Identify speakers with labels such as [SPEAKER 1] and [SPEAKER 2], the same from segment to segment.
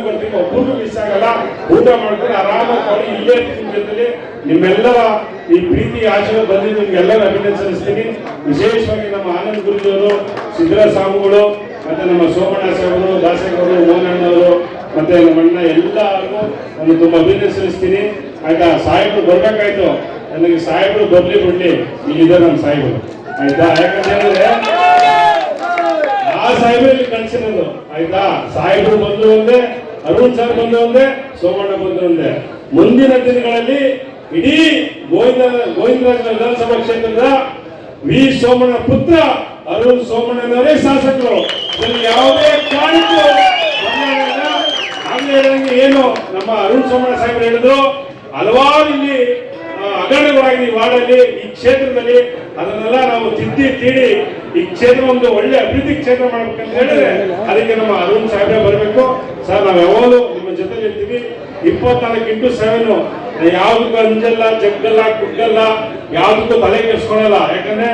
[SPEAKER 1] ಬರ್ತೀವಿ, ಒಬ್ಬರು ಮಿಸ್ ಆಗಲ್ಲ. ಊಟ ಮಾಡ್ಕೊಂಡು ಆರಾಮಾಗಿ ಇಲ್ಲೇ ನಿಮ್ಮ ಜೊತೆಲಿ ನಿಮ್ಮೆಲ್ಲರ ಈ ಪ್ರೀತಿ ಆಶೀರ್ವಾದ ಬಂದಿದ್ದು ನಿಮ್ಗೆಲ್ಲರೂ ಅಭಿನಂದನೆ ಸಲ್ಲಿಸ್ತೀನಿ. ವಿಶೇಷವಾಗಿ ನಮ್ಮ ಆನಂದ್ ಗುರುಜಿಯವರು, ಸಿದ್ದರಾಮ ಸ್ವಾಮಿಗಳು, ಮತ್ತೆ ನಮ್ಮ ಸೋಮಣ್ಣ ಸಾಹೇಬರು, ದಾಸೇಗೌಡರು, ಮೋಹನಣ್ಣವರು, ಮತ್ತೆ ನಮ್ಮ ಅಣ್ಣ ಎಲ್ಲರಿಗೂ ನಾನು ತುಂಬಾ ಅಭಿನಂದನೆ ಸಲ್ಲಿಸ್ತೀನಿ. ಆಯ್ತಾ, ಸಾಹೇಬರು ಬರ್ಬೇಕಾಯ್ತು, ನನಗೆ ಸಾಹೇಬರು ಬರ್ಲಿ ಬಿಡ್ಲಿ, ಇಲ್ಲಿದ್ದಾರೆ ನಮ್ಮ ಸಾಹೇಬರು. ಆಯ್ತಾ, ಯಾಕಂತ ಹೇಳಿದ್ರೆ ಆ ಸಾಹೇಬರಲ್ಲಿ ಕಳ್ಸಿರೋದು. ಆಯ್ತಾ, ಸಾಹೇಬರು ಬಂದು ಒಂದೇ, ಅರುಣ್ ಸರ್ ಬಂದು ಒಂದೇ, ಸೋಮಣ್ಣ ಬಂದು ಒಂದೇ. ಮುಂದಿನ ದಿನಗಳಲ್ಲಿ ಇಡೀ ಗೋವಿಂದರಾಜ ವಿಧಾನಸಭಾ ಕ್ಷೇತ್ರದ ವಿ ಸೋಮಣ್ಣ ಪುತ್ರ ಅರುಣ್ ಸೋಮಣ್ಣನವರೇ ಶಾಸಕರು. ಯಾವುದೇ ಕಾರಣಕ್ಕೂ ಏನು ನಮ್ಮ ಅರುಣ್ ಸೋಮಣ್ಣ ಸಾಹೇಬರು ಹೇಳಿದ್ರು, ಹಲವಾರು ಇಲ್ಲಿ ಹಗರಣಗಳಾಗಿದೆ ಈ ವಾರ್ಡಲ್ಲಿ, ಈ ಕ್ಷೇತ್ರದಲ್ಲಿ. ಅದನ್ನೆಲ್ಲ ನಾವು ತಿದ್ದಿ ತೀಡಿ ಈ ಕ್ಷೇತ್ರ ಒಂದು ಒಳ್ಳೆ ಅಭಿವೃದ್ಧಿ ಕ್ಷೇತ್ರ ಮಾಡ್ಬೇಕಂತ ಹೇಳಿದ್ರೆ ಅದಕ್ಕೆ ನಮ್ಮ ಅರುಣ್ ಸಾಹೇಬ್ರೆ ಬರಬೇಕು. ಸರ್, ನಾವು ಯಾವಾಗಲೂ ನಿಮ್ಮ ಜೊತೆಲಿ ಇರ್ತೀವಿ. 24x7 ಯಾವ್ದಕ್ಕೂ ಅಂಜಲ್ಲ, ಜಗ್ಗಲ್ಲ, ಕುಗ್ಗಲ್ಲ, ಯಾವ್ದಕ್ಕೂ ತಲೆ ಕೆಡಿಸ್ಕೊಳ್ಳಲ್ಲ. ಯಾಕಂದ್ರೆ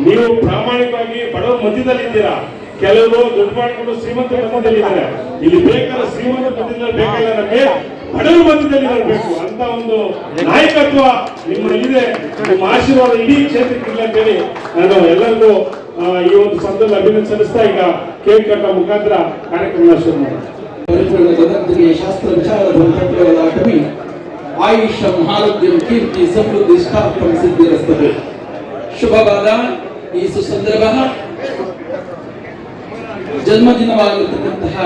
[SPEAKER 1] ನೀವು ಪ್ರಾಮಾಣಿಕವಾಗಿ ಬಡವರ ಮಧ್ಯದಲ್ಲಿ ಇದ್ದೀರಾ. ಕೆಲವರು ದುಡ್ಡು ಮಾಡಿಕೊಂಡು ಶ್ರೀಮಂತರ ಮಧ್ಯದಲ್ಲಿ ಇದ್ದಾರೆ. ಇಲ್ಲಿ ಬೇಕಾದ ಶ್ರೀಮಂತರ ಮಧ್ಯದಲ್ಲಿ ಬೇಕಲ್ಲ, ನಮಗೆ ಬಡವರ ಮಧ್ಯದಲ್ಲಿ ಇರಬೇಕು ಅಂತ ಒಂದು ನಾಯಕತ್ವ ನಿಮ್ಮಲ್ಲಿದೆ. ನಿಮ್ಮ ಆಶೀರ್ವಾದ ಇಡೀ ಕ್ಷೇತ್ರಕ್ಕೆ ಇಲ್ಲ ಅಂತೇಳಿ ನಾನು ಎಲ್ಲರಿಗೂ ಈ ಒಂದು ಸಂದರ್ಭದಲ್ಲಿ ಅಭಿನಂದನೆ ಸಲ್ಲಿಸ್ತಾ ಈಗ ಕೇಕ್ ಕಟ್ಟ ಮುಖಾಂತರ ಕಾರ್ಯಕ್ರಮ ಶುರು ಮಾಡಿ.
[SPEAKER 2] ಶಾಸ್ತ್ರ ವಿಚಾರದಲ್ಲಿ ಆಯುಷ್ಯಂ ಆರೋಗ್ಯಂ ಕೀರ್ತಿ ಸಮೃದ್ಧಿ ಇಷ್ಟಾರ್ಥಂ ಸಿದ್ಧಿರಸ್ತದೆ. ಶುಭವಾದ ಈ ಸುಸಂದರ್ಭ ಜನ್ಮದಿನವಾಗಿರತಕ್ಕಂತಹ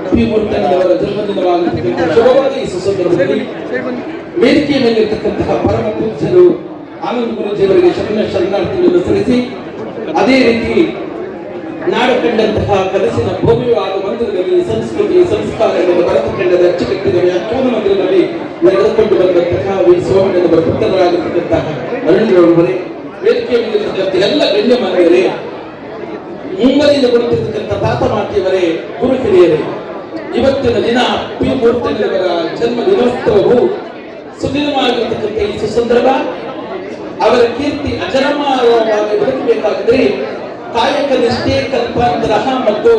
[SPEAKER 2] ಪಿ ಮೂರ್ತಣ್ಣವರ ಜನ್ಮದಿನವಾಗಿರತಕ್ಕಂತಹ ಶುಭವಾದ ಈ ಸುಸಂದರ್ಭದಲ್ಲಿ ವೇದಿಕೆಯ ಮೇಲಿರತಕ್ಕಂತಹ ಪರಮ ಪೂಜ್ಯರು ಆನಂದ್ ಗುರುಜಿಯವರಿಗೆ ಶರಣಾರ್ಥಿಗಳನ್ನು ಸಲ್ಲಿಸಿ, ಅದೇ ರೀತಿ ನಾಡು ಕಂಡಂತಹ ಕನಸಿನ ಭವ್ಯವಾದ ಮಂದಿರದಲ್ಲಿ ಸಂಸ್ಕೃತಿ ಸಂಸ್ಕಾರಗಳನ್ನು ಬರೆದುಕೊಂಡದ ಅಚ್ಚುಕಟ್ಟಿನ ವ್ಯಾಖ್ಯಾನ ಮಂದಿರದಲ್ಲಿ ನಡೆದುಕೊಂಡು ಬಂದಂತಹ ವಿ ಸೋಮಣ್ಣನವರ ಪುತ್ರರಾಗಿರತಕ್ಕಂತಹ ಅರುಣ್ಯವರೇ, ವೇದಿಕೆಯ ಮೇಲಿರತಕ್ಕಂಥ ಎಲ್ಲ ಗಣ್ಯಮಾನ್ಯರೇ, ಮುಂಬರಿಯಿಂದ ಬರುತ್ತಿರತಕ್ಕಂಥ ತಾತ ಮಾತೆಯವರೇ, ಗುರು ಹಿರಿಯರೇ, ಇವತ್ತಿನ ದಿನ ಪಿ ಮೂರ್ತಣ್ಣನವರ ಜನ್ಮ ದಿನೋತ್ಸವವು ಸುದೀರ್ಘವಾಗಿರತಕ್ಕಂಥ ಈ ಸುಸಂದರ್ಭ ಅವರ ಕೀರ್ತಿ ಅಜರಾಮರವಾಗಿ ಬದುಕಬೇಕಾದರೆ ಕಾಯಕ ನಿಷ್ಠೆ, ಕಲ್ಪಾಂತರ ಮತ್ತು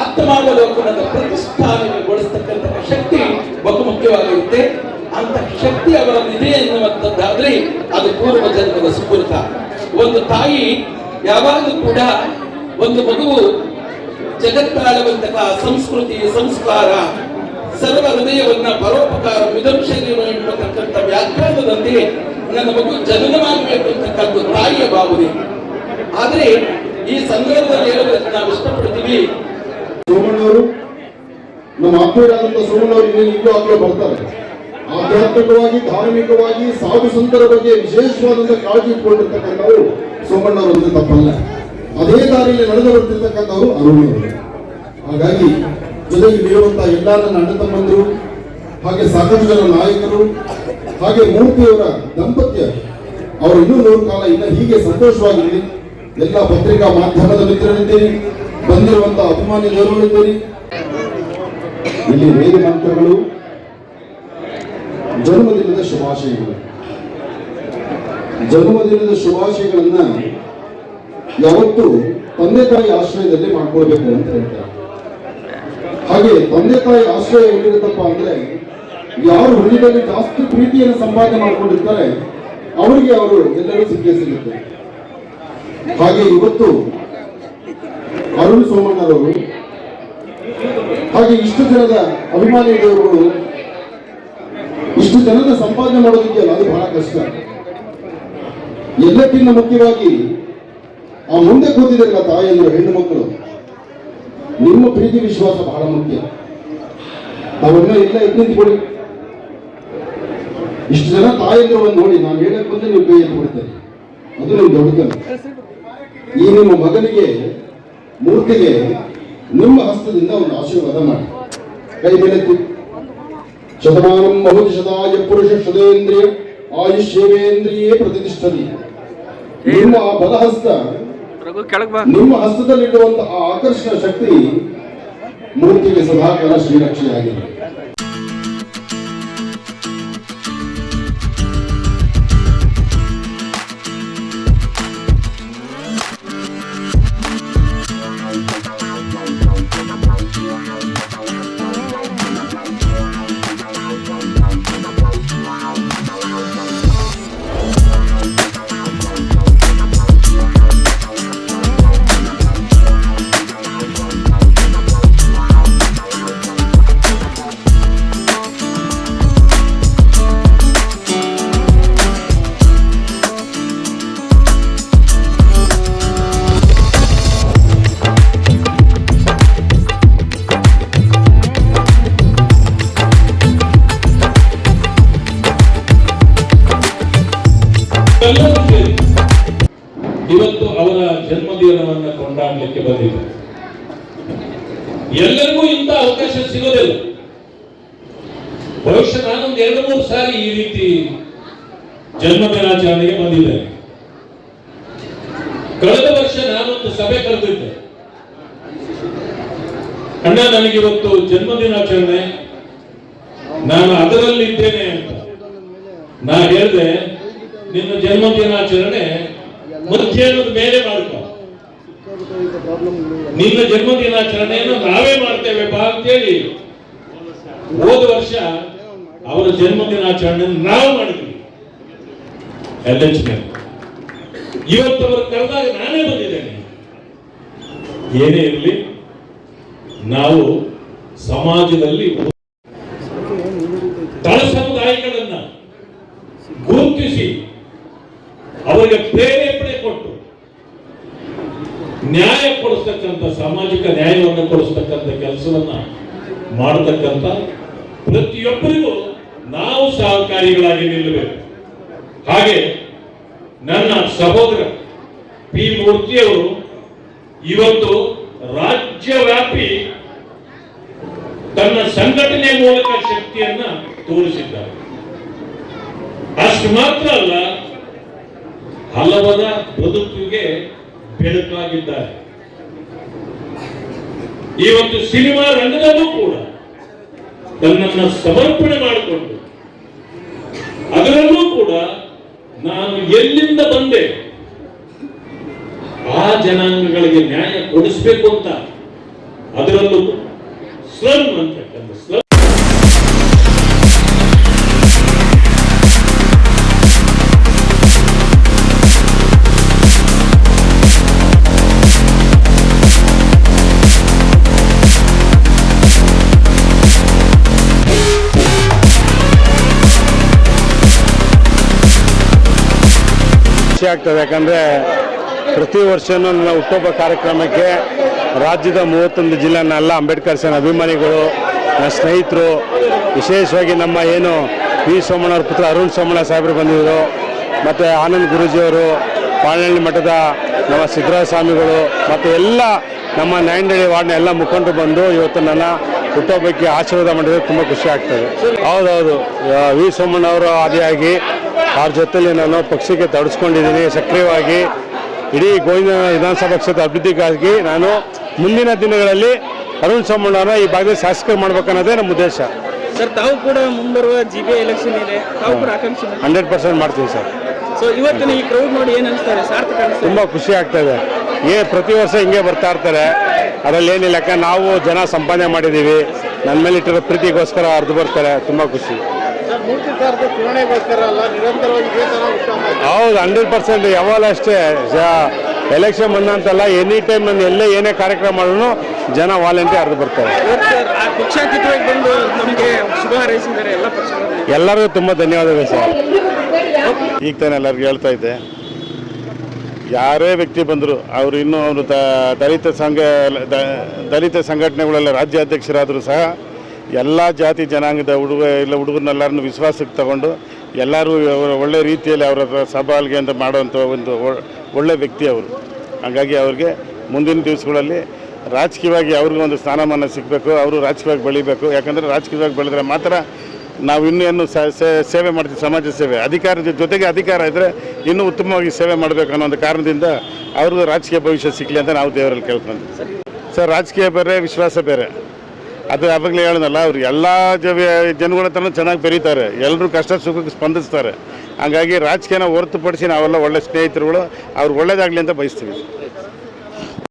[SPEAKER 2] ಆತ್ಮಾವಲೋಕನದ ಪ್ರತಿಷ್ಠಾನಗೊಳಿಸತಕ್ಕಂತಹ ಶಕ್ತಿ ಬಹು ಮುಖ್ಯವಾಗಿರುತ್ತೆ. ಅಂತಹ ಶಕ್ತಿ ಅವರಲ್ಲಿದೆ ಎನ್ನುವಂಥದ್ದಾದ್ರೆ ಅದು ಪೂರ್ವ ಜನ್ಮದ ಸುಕೃತ. ಒಂದು ತಾಯಿ ಯಾವಾಗಲೂ ಕೂಡ ಒಂದು ಮಗುವು ಜಗತ್ತಾಳುವಂತಹ ಸಂಸ್ಕೃತಿ ಸಂಸ್ಕಾರ ಸರ್ವ ಹೃದಯವನ್ನ ಪರೋಪಕಾರ ವಿದಂಶಗಳು ಎನ್ನುವಂತಕ್ಕಂಥ ವ್ಯಾಖ್ಯಾನದಂತೆ ನನ್ನ ಮಗು ಜನನವಾಗಬೇಕು ಅಂತಕ್ಕಂಥ ತಾಯಿಯ ಭಾವನೆ. ಆದರೆ ಈ ಸಂದರ್ಭದಲ್ಲಿ ಹೇಳೋದಕ್ಕೆ ನಾವು ಇಷ್ಟಪಡ್ತೀವಿ,
[SPEAKER 3] ಸೋಮಣ್ಣವರು ನಮ್ಮ ಆತ್ಮೀಯರಾದಂತಹ ಸೋಮಣ್ಣವರು ಈಗಲೂ ಆಗಲೂ ಬರ್ತಾರೆ. ಆಧ್ಯಾತ್ಮಿಕವಾಗಿ ಧಾರ್ಮಿಕವಾಗಿ ಸಾಧು ಸಂತರ ಬಗ್ಗೆ ವಿಶೇಷವಾದಂತಹ ಕಾಳಜಿ ಇಟ್ಕೊಂಡಿರ್ತಕ್ಕಂಥವರು ಸೋಮಣ್ಣವರು ಒಂದು ತಪ್ಪಲ್ಲ. ಅದೇ ದಾರಿಯಲ್ಲಿ ನಡೆದು ಬರ್ತಿರ್ತಕ್ಕಂಥವರು ಅರುಣವರು. ಹಾಗಾಗಿ ಜೊತೆಗೆ ಇರುವಂತಹ ಎಲ್ಲ ನನ್ನ ಅಣ್ಣ ತಮ್ಮಂದರು, ಹಾಗೆ ಸಾಕಷ್ಟು ಜನ ನಾಯಕರು, ಹಾಗೆ ಮೂರ್ತಿಯವರ ದಂಪತ್ಯ ಅವರು ಇನ್ನೂ 100 ಕಾಲ ಇನ್ನ ಹೀಗೆ ಸಂತೋಷವಾಗಿರಲಿ. ಎಲ್ಲ ಪತ್ರಿಕಾ ಮಾಧ್ಯಮದ ಮಿತ್ರರಿದ್ದೀರಿ, ಬಂದಿರುವಂತಹ ಅಭಿಮಾನಿ ದೇವರುಗಳಿದ್ದೀರಿ. ಇಲ್ಲಿ ವೇದ ಮಂತ್ರಗಳು, ಜನ್ಮದಿನದ ಶುಭಾಶಯಗಳು. ಜನ್ಮದಿನದ ಶುಭಾಶಯಗಳನ್ನ ಯಾವತ್ತೂ ತಂದೆ ತಾಯಿ ಆಶ್ರಯದಲ್ಲಿ ಮಾಡ್ಕೊಳ್ಬೇಕು ಅಂತ ಹೇಳ್ತಾರೆ. ಹಾಗೆ ತಂದೆ ತಾಯಿ ಆಶ್ರಯ ಎಲ್ಲಿರುತ್ತಪ್ಪ ಅಂದ್ರೆ, ಯಾರು ಹೃದಯದಲ್ಲಿ ಜಾಸ್ತಿ ಪ್ರೀತಿಯನ್ನು ಸಂಪಾದನೆ ಮಾಡ್ಕೊಂಡಿರ್ತಾರೆ ಅವರಿಗೆ ಅವರು ಎಲ್ಲರೂ ಸಿಗುತ್ತೆ. ಹಾಗೆ ಇವತ್ತು ಅರುಣ್ ಸೋಮಣ್ಣರವರು ಹಾಗೆ ಇಷ್ಟು ಜನದ ಅಭಿಮಾನಿ ದೇವರುಗಳು ಇಷ್ಟು ಜನದ ಸಂಪಾದನೆ ಮಾಡೋದಿದೆಯಲ್ಲ, ಅದು ಬಹಳ ಕಷ್ಟ. ಎಲ್ಲಕ್ಕಿಂತ ಮುಖ್ಯವಾಗಿ ಆ ಮುಂದೆ ಕೂತಿದ್ರಲ್ಲ ತಾಯಿಯಂದ್ರು, ಹೆಣ್ಣು ಮಕ್ಕಳು, ನಿಮ್ಮ ಪ್ರೀತಿ ವಿಶ್ವಾಸ ಬಹಳ ಮುಖ್ಯ. ನಾವೆಲ್ಲ ಎಲ್ಲ ಎದ್ದು ಇಷ್ಟು ಜನ ತಾಯಿಯಂದ್ರು ನೋಡಿ, ನಾನು ಹೇಳಕ್ ಬಂದ್ರೆ ನೀವು ಕೈ ಎದ್ದು ಬಿಡ್ತೇನೆ, ಅದು ನಿಮ್ಮ ದೊಡ್ಡತನ. ಈ ನಿಮ್ಮ ಮಗನಿಗೆ ಮೂರ್ತಿಗೆ ನಿಮ್ಮ ಹಸ್ತದಿಂದ ಒಂದು ಆಶೀರ್ವಾದ ಮಾಡಿ, ಕೈ ಮೇಲೆತ್ತಿ. ಶತಮಾನಂ ಬಹುತಿ ಶತಾಯ ಪುರುಷ ಶತೇಂದ್ರಿಯ ಆಯುಷ್ಯೇವೇಂದ್ರಿಯೇ ಪ್ರತಿಷ್ಠತಿ. ನಿಮ್ಮ ಬಲಹಸ್ತ, ನಿಮ್ಮ ಹಸ್ತದಲ್ಲಿರುವಂತಹ ಆಕರ್ಷಣ ಶಕ್ತಿ ಮೂರ್ತಿಗೆ ಸದಾಕಾಲ ಶ್ರೀರಕ್ಷೆಯಾಗಿದೆ.
[SPEAKER 4] ಮಾಡಲಿಕ್ಕೆ ಬಂದಿದ್ದಾರೆ. ಎಲ್ಲರಿಗೂ ಇಂಥ ಅವಕಾಶ ಸಿಗೋದಿಲ್ಲ. ಬಹುಶಃ ನಾನೊಂದು 2-3 ಸಾರಿ ಈ ರೀತಿ ಜನ್ಮ ದಿನಾಚರಣೆಗೆ ಬಂದಿದ್ದೇನೆ. ಕಳೆದ ವರ್ಷ ನಾನೊಂದು ಸಭೆ ಕರೆದಿದ್ದೆ. ಅಣ್ಣ, ನನಗಿವತ್ತು ಜನ್ಮ ದಿನಾಚರಣೆ, ನಾನು ಅದರಲ್ಲಿದ್ದೇನೆ ಅಂತ. ನಾ ಹೇಳಿದೆ, ನಿನ್ನ ಜನ್ಮ ದಿನಾಚರಣೆ ಮಧ್ಯಾಹ್ನದ ಮೇಲೆ ಮಾಡ್ಕೊ, ನಿನ್ನ ಜನ್ಮ ದಿನಾಚರಣೆಯನ್ನು ನಾವೇ ಮಾಡ್ತೇವೆ ಬಾ ಅಂತೇಳಿ ಹೋದ ವರ್ಷ ಅವರ ಜನ್ಮ ದಿನಾಚರಣೆ ನಾವು ಮಾಡಿದ್ವಿ LH ಮೇಲೆ. ಇವತ್ತು ಅವರು ಕರೆದಾಗ ನಾನೇ ಬಂದಿದ್ದೇನೆ. ಏನೇ ಇರಲಿ, ನಾವು ಸಮಾಜದಲ್ಲಿ ತಳ ಸಮುದಾಯಗಳನ್ನ ಗುರುತಿಸಿ ಅವರಿಗೆ ಪ್ರೇರೇಪಣೆ ಕೊಟ್ಟು ನ್ಯಾಯ ಕೊಡಿಸ್ತಕ್ಕಂಥ, ಸಾಮಾಜಿಕ ನ್ಯಾಯವನ್ನು ಕೊಡಿಸ್ತಕ್ಕಂಥ ಕೆಲಸವನ್ನ ಮಾಡತಕ್ಕಂಥ ಪ್ರತಿಯೊಬ್ಬರಿಗೂ ನಾವು ಸಹಕಾರಿಗಳಾಗಿ ನಿಲ್ಲಬೇಕು. ಹಾಗೆ ನನ್ನ ಸಹೋದರ ಪಿ ಮೂರ್ತಿಯವರು ಇವತ್ತು ರಾಜ್ಯವ್ಯಾಪಿ ತನ್ನ ಸಂಘಟನೆ ಮೂಲಕ ಶಕ್ತಿಯನ್ನ ತೋರಿಸಿದ್ದಾರೆ. ಅಷ್ಟು ಮಾತ್ರ ಅಲ್ಲ, ಹಲವರ ಬದುಕಿಗೆ ಬೆಳಕಾಗಿದ್ದಾರೆ. ಇವತ್ತು ಸಿನಿಮಾ ರಂಗದಲ್ಲೂ ಕೂಡ ತನ್ನನ್ನು ಸಮರ್ಪಣೆ ಮಾಡಿಕೊಂಡು, ಅದರಲ್ಲೂ ಕೂಡ ನಾನು ಎಲ್ಲಿಂದ ಬಂದೆ ಆ ಜನಾಂಗಗಳಿಗೆ ನ್ಯಾಯ ಕೊಡಿಸಬೇಕು ಅಂತ, ಅದರಲ್ಲೂ ಸ್ಲಮ್ ಅಂತಕ್ಕಂಥ ಸ್ಲಮ್
[SPEAKER 5] ಆಗ್ತದೆ. ಯಾಕಂದರೆ ಪ್ರತಿ ವರ್ಷವೂ ನನ್ನ ಹುಟ್ಟುಹಬ್ಬ ಕಾರ್ಯಕ್ರಮಕ್ಕೆ ರಾಜ್ಯದ 31 ಜಿಲ್ಲೆನ ಎಲ್ಲ ಅಂಬೇಡ್ಕರ್ ಸೇನೆ ಅಭಿಮಾನಿಗಳು, ನನ್ನ ಸ್ನೇಹಿತರು, ವಿಶೇಷವಾಗಿ ನಮ್ಮ ಏನು ವಿ ಸೋಮಣ್ಣವ್ರ ಪುತ್ರ ಅರುಣ್ ಸೋಮಣ್ಣ ಸಾಹೇಬರು ಬಂದಿದ್ದರು, ಮತ್ತು ಆನಂದ್ ಗುರೂಜಿಯವರು, ಪಾಳನಹಳ್ಳಿ ಮಠದ ನಮ್ಮ ಸಿದ್ದರಾಯ ಸ್ವಾಮಿಗಳು, ಮತ್ತು ಎಲ್ಲ ನಮ್ಮ ನ್ಯಾಯಂಡಳ್ಳಿ ವಾರ್ಡ್ನ ಎಲ್ಲ ಮುಖಂಡರು ಬಂದು ಇವತ್ತು ನನ್ನ ಹುಟ್ಟುಹಬ್ಬಕ್ಕೆ ಆಶೀರ್ವಾದ ಮಾಡಿದರೆ ತುಂಬ ಖುಷಿ ಆಗ್ತದೆ. ಹೌದೌದು, ವಿ ಸೋಮಣ್ಣವರು ಆದಿಯಾಗಿ ಅವ್ರ ಜೊತೆಲಿ ನಾನು ಪಕ್ಷಕ್ಕೆ ತಡಿಸ್ಕೊಂಡಿದ್ದೀನಿ ಸಕ್ರಿಯವಾಗಿ. ಇಡೀ ಗೋವಿಂದ ವಿಧಾನಸಭಾ ಕ್ಷೇತ್ರ ಅಭಿವೃದ್ಧಿಗಾಗಿ ನಾನು ಮುಂದಿನ ದಿನಗಳಲ್ಲಿ ಅರುಣ್ ಸೋಮಣ್ಣವ್ರನ್ನ ಈ ಭಾಗದಲ್ಲಿ ಶಾಸಕರು ಮಾಡ್ಬೇಕನ್ನೋದೇ ನಮ್ಮ ಉದ್ದೇಶ.
[SPEAKER 6] ಸರ್, ತಾವು ಕೂಡ ಮುಂಬರುವ ಜಿಬಿಎ ಎಲೆಕ್ಷನ್ ಇದೆ, ತಾವು ಕೂಡ ಆಕಾಂಕ್ಷಿ
[SPEAKER 5] 100% ಮಾಡ್ತೀವಿ ಸರ್.
[SPEAKER 6] ಸೊ ಇವತ್ತಿನ ಈ ಕ್ರೌಡ್ ನೋಡಿ ಏನು ಅನಿಸ್ತಾರೆ? ಸಾರ್ಥಕ ಅನಿಸ್ತಾರೆ?
[SPEAKER 5] ತುಂಬ ಖುಷಿ ಆಗ್ತದೆ. ಪ್ರತಿ ವರ್ಷ ಹಿಂಗೆ ಬರ್ತಾ ಇರ್ತಾರೆ, ಅದರಲ್ಲಿ ಏನಿಲ್ಲ. ಯಾಕಂದ್ರೆ ನಾವು ಜನ ಸಂಪಾದನೆ ಮಾಡಿದ್ದೀವಿ, ನನ್ನ ಮೇಲೆ ಇಟ್ಟಿರೋ ಪ್ರೀತಿಗೋಸ್ಕರ ಅರ್ದು ಬರ್ತಾರೆ. ತುಂಬ ಖುಷಿ. ಹೌದು, 100% ಯಾವಾಗ ಅಷ್ಟೇ. ಎಲೆಕ್ಷನ್ ಬಂದಂತಲ್ಲ, ಎನಿ ಟೈಮ್ ನಾನು ಎಲ್ಲೇ ಏನೇ ಕಾರ್ಯಕ್ರಮ ಮಾಡಿದ್ರು ಜನ ವಾಲಂಟಿಯರ್ ಅರ್ದು ಬರ್ತಾರೆ.
[SPEAKER 6] ಪಕ್ಷಾತೀತವಾಗಿ ಬಂದು ನಮಗೆ ಶುಭ ಹಾರೈಸಿದ್ದಾರೆ ಎಲ್ಲ ಪಕ್ಷಗಳು.
[SPEAKER 5] ಎಲ್ಲರಿಗೂ ತುಂಬ ಧನ್ಯವಾದಗಳು ಸರ್. ಈಗ ತಾನೇ ಎಲ್ಲರಿಗೂ ಹೇಳ್ತಾ ಇದ್ದೆ, ಯಾರೇ ವ್ಯಕ್ತಿ ಬಂದರು ಅವರು ಇನ್ನೂ ಅವರು ದಲಿತ ಸಂಘಟನೆಗಳೆಲ್ಲ ರಾಜ್ಯಾಧ್ಯಕ್ಷರಾದರೂ ಸಹ ಎಲ್ಲ ಜಾತಿ ಜನಾಂಗದ ಹುಡುಗರನ್ನೆಲ್ಲರನ್ನು ವಿಶ್ವಾಸಕ್ಕೆ ತಗೊಂಡು ಎಲ್ಲರೂ ಒಳ್ಳೆ ರೀತಿಯಲ್ಲಿ ಅವರ ಸಭಾಲ್ಗೆ ಅಂತ ಮಾಡುವಂಥ ಒಂದು ಒಳ್ಳೆ ವ್ಯಕ್ತಿ ಅವರು. ಹಾಗಾಗಿ ಅವ್ರಿಗೆ ಮುಂದಿನ ದಿವಸಗಳಲ್ಲಿ ರಾಜಕೀಯವಾಗಿ ಅವ್ರಿಗೂ ಒಂದು ಸ್ಥಾನಮಾನ ಸಿಗಬೇಕು, ಅವರು ರಾಜಕೀಯವಾಗಿ ಬೆಳಿಬೇಕು. ಯಾಕಂದರೆ ರಾಜಕೀಯವಾಗಿ ಬೆಳೆದ್ರೆ ಮಾತ್ರ ನಾವು ಇನ್ನೂ ಸೇವೆ ಮಾಡ್ತೀವಿ, ಸಮಾಜ ಸೇವೆ. ಅಧಿಕಾರದ ಜೊತೆಗೆ ಅಧಿಕಾರ ಇದ್ದರೆ ಇನ್ನೂ ಉತ್ತಮವಾಗಿ ಸೇವೆ ಮಾಡಬೇಕು ಅನ್ನೋ ಒಂದು ಕಾರಣದಿಂದ ಅವ್ರಿಗೂ ರಾಜಕೀಯ ಭವಿಷ್ಯ ಸಿಗಲಿ ಅಂತ ನಾವು ದೇವರಲ್ಲಿ ಕೇಳ್ಕೊಂಡ್ವಿ ಸರ್. ರಾಜಕೀಯ ಬೇರೆ, ವಿಶ್ವಾಸ ಬೇರೆ. ಅದು ಅವಾಗಲೇ ಹೇಳಿದ್ನಲ್ಲ, ಅವ್ರು ಎಲ್ಲ ಜನಗಳ ಹತ್ರನೂ ಚೆನ್ನಾಗಿ ಬೆರೀತಾರೆ, ಎಲ್ಲರೂ ಕಷ್ಟ ಸುಖಕ್ಕೆ ಸ್ಪಂದಿಸ್ತಾರೆ. ಹಾಗಾಗಿ ರಾಜಕೀಯನ ಹೊರತುಪಡಿಸಿ ನಾವೆಲ್ಲ ಒಳ್ಳೆ ಸ್ನೇಹಿತರುಗಳು, ಅವ್ರು ಒಳ್ಳೇದಾಗಲಿ ಅಂತ ಬಯಸ್ತೀವಿ.